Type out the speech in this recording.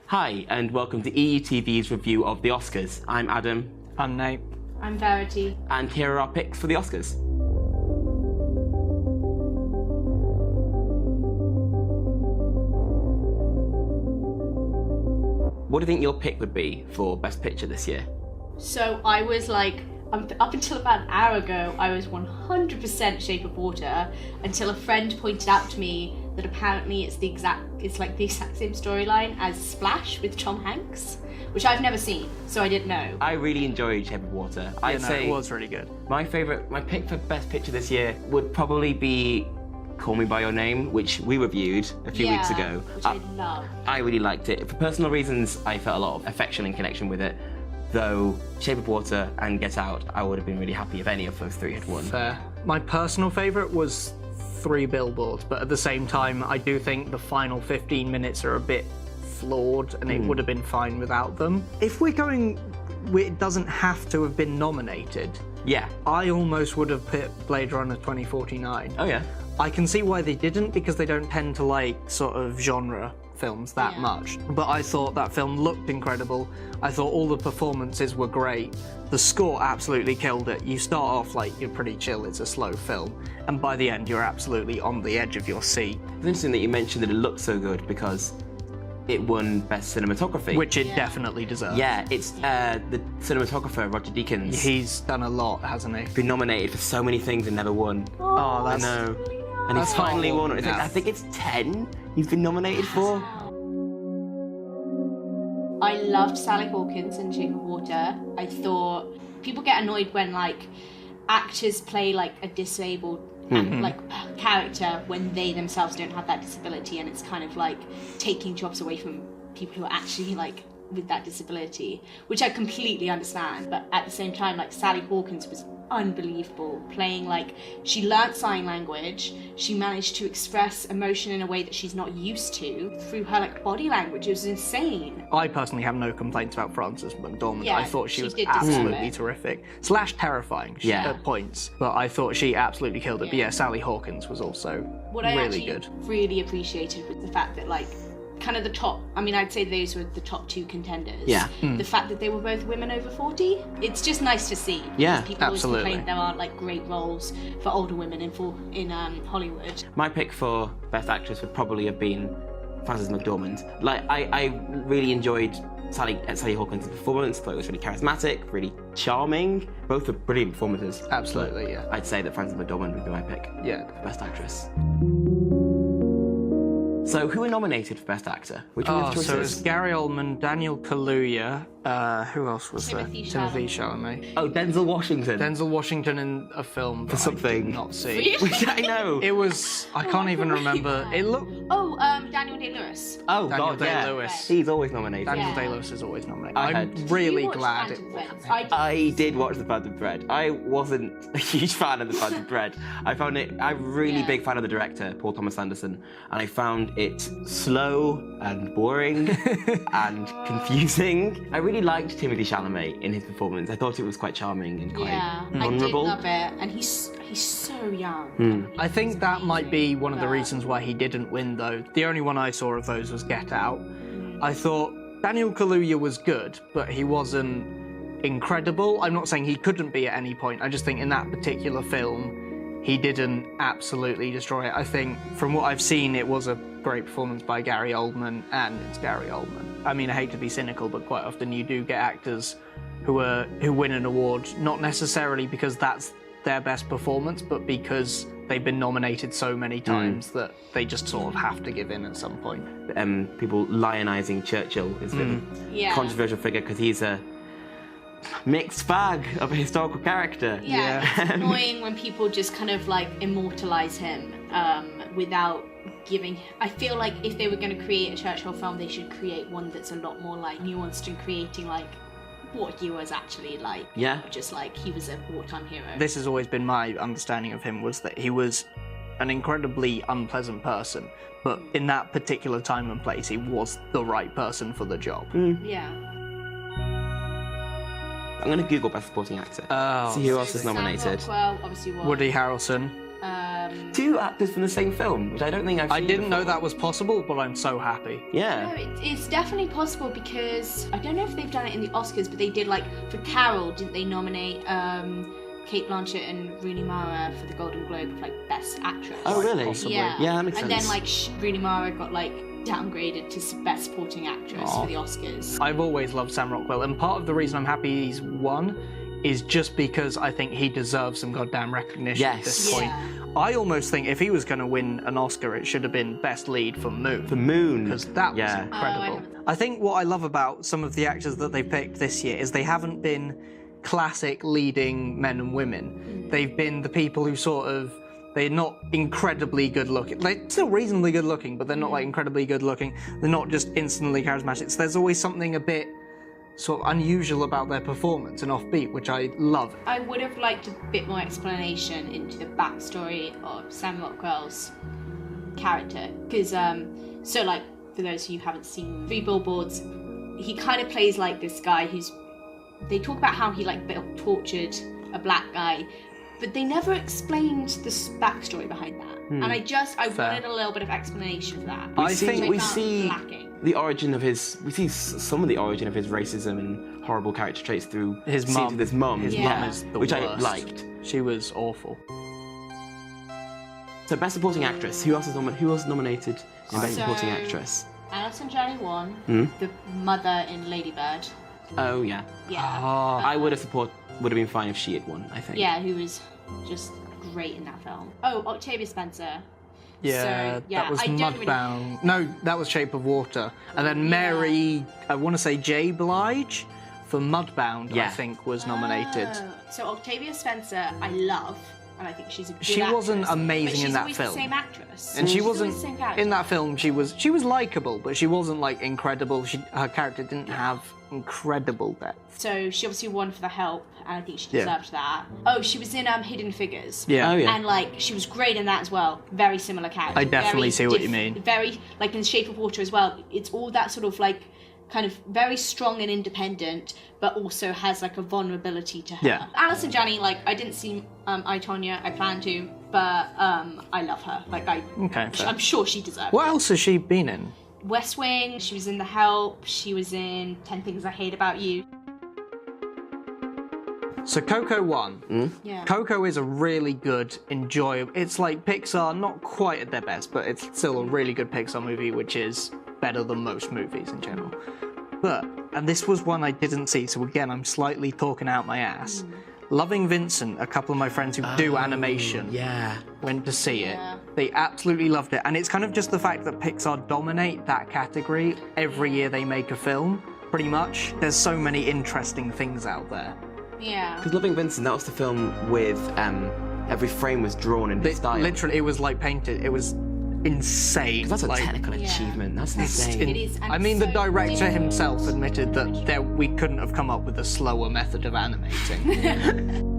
Hi, and welcome to EUTV's review of the Oscars. I'm Adam. I'm Nate. I'm Verity. And here are our picks for the Oscars. What do you think your pick would be for Best Picture this year? So I was like, up until about an hour ago, I was 100% Shape of Water, until a friend pointed out to me that apparently it's like the exact same storyline as Splash with Tom Hanks, which I've never seen, so I didn't know. I really enjoyed Shape of Water. I'd say it was really good. My pick for Best Picture this year would probably be Call Me By Your Name, which we reviewed a few weeks ago. Which I love. I really liked it. For personal reasons, I felt a lot of affection and connection with it. Though Shape of Water and Get Out, I would have been really happy if any of those three had won. Fair. My personal favourite was Three Billboards, but at the same time, I do think the final 15 minutes are a bit flawed, and it would have been fine without them. If we're going, it doesn't have to have been nominated. Yeah. I almost would have put Blade Runner 2049. Oh yeah. I can see why they didn't, because they don't tend to like sort of genre films that much. But I thought that film looked incredible. I thought all the performances were great. The score absolutely killed it. You start off like you're pretty chill, it's a slow film, and by the end you're absolutely on the edge of your seat. It's interesting that you mentioned that it looked so good because it won Best Cinematography. Which it definitely deserves. Yeah, it's the cinematographer, Roger Deakins. He's done a lot, hasn't he? Been nominated for so many things and never won. Oh, I that's... know. And he's That's finally horrible. won. I think it's 10 he's been nominated for. I loved Sally Hawkins in Shape of Water. I thought people get annoyed when like actors play like a disabled like character when they themselves don't have that disability, and it's kind of like taking jobs away from people who are actually like with that disability, which I completely understand. But at the same time, like Sally Hawkins was unbelievable, playing like she learnt sign language, she managed to express emotion in a way that she's not used to through her like body language. It was insane. I personally have no complaints about Frances McDormand. Yeah, I thought she was did deserve absolutely it. terrific. / terrifying at points. But I thought she absolutely killed it. But yeah, Sally Hawkins was also What I really actually good. really appreciated was the fact that like kind of the top, I mean, I'd say those were the top two contenders. Yeah. The fact that they were both women over 40, it's just nice to see. Yeah, People always absolutely. complain there aren't like great roles for older women in Hollywood. My pick for Best Actress would probably have been Frances McDormand. Like, I really enjoyed Sally Hawkins' performance. I thought it was really charismatic, really charming. Both were brilliant performances. Absolutely, yeah. I'd say that Frances McDormand would be my pick. Yeah. For Best Actress. So, who were nominated for Best Actor? Which one of the choices? So it was Gary Oldman, Daniel Kaluuya, who else was Timothy there? Timothy Chalamet. Oh, Denzel Washington. Denzel Washington in a film that something. I did not see. Which I know. It was, I can't even remember. It looked... Daniel Day-Lewis. Oh, Daniel God, yeah. Day-Lewis. He's always nominated. Daniel Yeah. Day-Lewis is always nominated. I I'm had- really Did you watch glad it Phantom wasn't. Thread? I did watch The Phantom Thread. I wasn't a huge fan of The Phantom Thread. I'm a really big fan of the director, Paul Thomas Anderson, and I found it slow and boring and confusing. I really liked Timothy Chalamet in his performance. I thought it was quite charming and quite I did vulnerable. love it, and he's so young. I think that might be one of the reasons why he didn't win, though. The only one I saw of those was Get Out. I thought Daniel Kaluuya was good, but he wasn't incredible. I'm not saying he couldn't be at any point. I just think in that particular film, he didn't absolutely destroy it. I think from what I've seen, it was a great performance by Gary Oldman, and it's Gary Oldman. I mean, I hate to be cynical, but quite often you do get actors who win an award, not necessarily because that's their best performance, but because they've been nominated so many times that they just sort of have to give in at some point. People lionising Churchill is a bit of a controversial figure because he's a mixed bag of a historical character. Yeah, it's annoying when people just kind of like immortalise him without giving... I feel like if they were going to create a Churchill film, they should create one that's a lot more like nuanced and creating like what he was actually like. Yeah. Just like he was a wartime hero. This has always been my understanding of him, was that he was an incredibly unpleasant person, but in that particular time and place, he was the right person for the job. Yeah. I'm going to Google Best Supporting Actor. Oh. See who else is nominated. Sam Rockwell obviously won. Woody Harrelson. Two actors from the same film, which I don't think I've seen I didn't know before. that was possible, but I'm so happy. Yeah. No, it's definitely possible because I don't know if they've done it in the Oscars, but they did like for Carol, didn't they nominate Kate Blanchett and Rooney Mara for the Golden Globe for like Best Actress? Oh, really? Possibly. Yeah. Yeah, that makes and sense. then like Rooney Mara got like downgraded to Best Supporting Actress Aw. for the Oscars. I've always loved Sam Rockwell, and part of the reason I'm happy he's won is just because I think he deserves some goddamn recognition at this Yes. point. I almost think if he was going to win an Oscar, it should have been Best Lead for Moon. The Moon. Because that was Yeah. incredible. I think what I love about some of the actors that they picked this year is they haven't been classic leading men and women. They've been the people who sort of, they're not incredibly good looking. They're still reasonably good looking, but they're not like incredibly good looking. They're not just instantly charismatic. So there's always something a bit sort of unusual about their performance and offbeat, which I love. I would have liked a bit more explanation into the backstory of Sam Rockwell's character, because so like for those who haven't seen Three Billboards, he kind of plays like this guy who's. They talk about how he like tortured a black guy, but they never explained the backstory behind that. And I Fair. wanted a little bit of explanation for that. I think we found see lacking. the origin of his. We see some of the origin of his racism and horrible character traits through His scenes mum. with his mum. His Yeah. mum is the which worst. I liked. She was awful. So Best Supporting Actress. Who else is nominated in Best So- Supporting Actress? Alison Janney won, the mother in Lady Bird. Oh yeah. Yeah. I would have been fine if she had won. I think. Yeah, who was just great in that film. Oh, Octavia Spencer. Yeah, So, yeah, that was I don't really- Mudbound. No, that was Shape of Water. And then Mary, I want to say J. Blige for Mudbound, I Yeah. think, was nominated. Oh, so Octavia Spencer, I love, and I think she's a good She wasn't actress, amazing but she's in that always film. The same actress. And she She's always wasn't the same character. in that film. She was likable, but she wasn't like incredible. Her character didn't have incredible depth. So she obviously won for The Help, and I think she Yeah. deserved that. Oh, she was in Hidden Figures. Yeah. Oh yeah. And like she was great in that as well. Very similar character. I definitely Very see what you mean. Very like in Shape of Water as well. It's all that sort of like kind of very strong and independent, but also has like a vulnerability to her. Yeah. Alison Janney, like I didn't see I, Tonya. I plan to, but I love her. Like Okay, fair. I'm sure she deserves What it. else has she been in? West Wing. She was in The Help. She was in 10 Things I Hate About You. So Coco won. Yeah. Coco is a really good, enjoyable. It's like Pixar, not quite at their best, but it's still a really good Pixar movie, which is better than most movies in general. But, and this was one I didn't see, so again, I'm slightly talking out my ass. Loving Vincent, a couple of my friends who do animation Yeah. went to see it. Yeah. They absolutely loved it. And it's kind of just the fact that Pixar dominate that category every year they make a film, pretty much. There's so many interesting things out there. Yeah. Because Loving Vincent, that was the film with every frame was drawn in his style. Literally, it was like painted. It was insane. That's a like, technical Yeah. achievement. That's it's insane. It is, and I mean, it's the so director weird. himself admitted that we couldn't have come up with a slower method of animating.